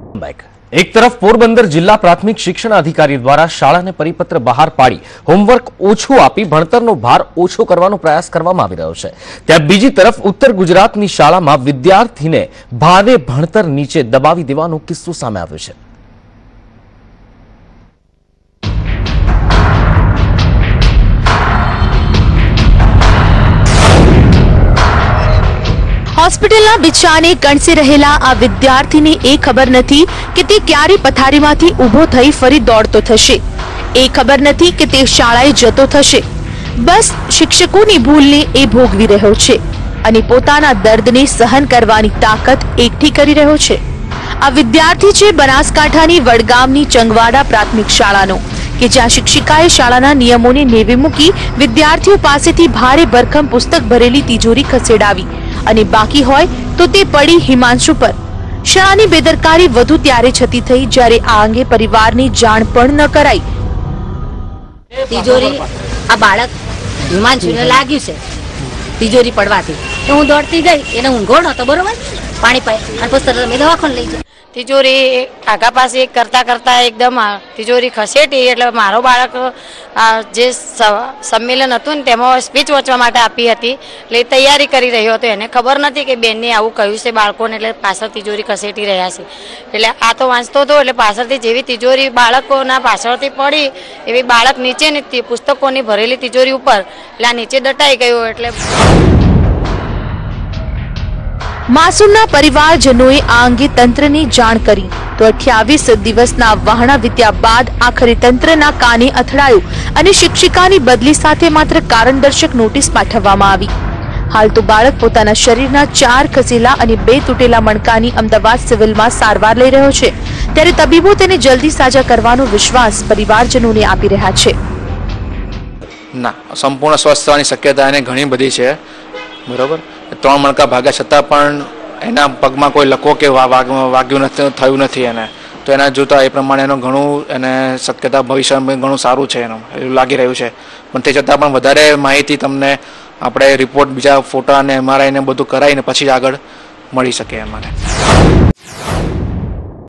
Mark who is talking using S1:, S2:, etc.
S1: एक तरफ पोरबंदर जिला प्राथमिक शिक्षण अधिकारी द्वारा शाळा ने परिपत्र बहार पाड़ी होमवर्क ओछुं आपी भणतरनो भार ओछो करवानो प्रयास करवामां आवी रह्यो छे। त्यां बीजी तरफ उत्तर गुजरातनी शाळामां विद्यार्थीने भारे भणतर नीचे दबावी देवानो किस्सो सामे आव्यो छे।
S2: હોસ્પિટલના બિછાને કણસે રહેલા આ વિદ્યાર્થીને એ ખબર નથી કે તે ક્યારે પથારીમાંથી ઊભો થઈ ફરી દોડતો થશે, એ ખબર નથી કે તે શાળાએ જતો થશે। બસ શિક્ષકોની ભૂલને એ ભોગવી રહ્યો છે અને પોતાના દર્દને સહન કરવાની તાકાત એકઠી કરી રહ્યો છે। આ વિદ્યાર્થી છે બનાસકાંઠાની વડગામની ચંગવાડા પ્રાથમિક શાળાનો કે જ્યાં શિક્ષિકાએ શાળાના નિયમોને નેવે મૂકી વિદ્યાર્થીઓ પાસેથી ભારે ભરખમ પુસ્તક ભરેલી તિજોરી ખસેડાવી અને બાકી હોય તો તે પડી હિમાંશુ પર। શાળાની બેદરકારી વધુ ત્યારે છતી થઈ જ્યારે આ અંગે પરિવારની જાણ પણ ન કરાઈ।
S3: તિજોરી આ બાળક હિમાંશુને લાગ્યું છે તિજોરી પડવાથી તો હું દોડતી ગઈ, એને ઊંઘો નતો બરોબર, પાણી પાય અને પછી તરત મેં દવાખાને લઈ ગઈ।
S4: तिजोरी आगा पास करता करता एकदम तिजोरी खसेटी એટલે મારો બાળક જે સંમેલન હતું ને તેમાં સ્પીચ વાંચવા માટે આપી હતી એટલે તૈયારી કરી રહ્યો હતો। એને ખબર નથી કે બેનને આવું કહ્યું છે બાળકોને એટલે પાછળ તિજોરી ખસેટી રહ્યા છે। એટલે આ તો વાંચતો હતો એટલે પાછળથી જેવી તિજોરી બાળકોના પાછળથી પડી એવી બાળક નીચેની પુસ્તકોની ભરેલી તિજોરી ઉપર એટલે આ નીચે દટાઈ ગયો। એટલે
S2: માસૂમના પરિવારજનોએ આ અંગે તંત્રને જાણ કરી તો 28 દિવસના વહાણા વીત્યા બાદ આખરે તંત્રના કાને અથડાયું અને શિક્ષિકાની બદલી સાથે માત્ર કારણદર્શક નોટિસ પાઠવવામાં આવી। હાલ તો બાળક પોતાના શરીરના 4 ખસેલા અને 2 તૂટેલા મણકાની અમદાવાદ સિવિલમાં સારવાર લઈ રહ્યો છે, ત્યારે તબીબો તેને જલ્દી સાજા કરવાનો વિશ્વાસ પરિવારજનોને આપી રહ્યા છે।
S5: ના, સંપૂર્ણ સ્વસ્થ થવાની શક્યતા એને ઘણી બધી છે, બરોબર। 3 મણકા ભાગ્યા છતાં પણ એના પગમાં કોઈ લકો કે વાગ્યું નથી, થયું નથી એને, તો એના જોતા એ પ્રમાણે એનો ઘણું એને શક્યતા ભવિષ્યમાં ઘણું સારું છે એનું એવું લાગી રહ્યું છે। પણ તે છતાં પણ વધારે માહિતી તમને આપણે રિપોર્ટ બીજા ફોટા અને MRI ને બધું કરાવીને પછી જ આગળ મળી શકે અમારે।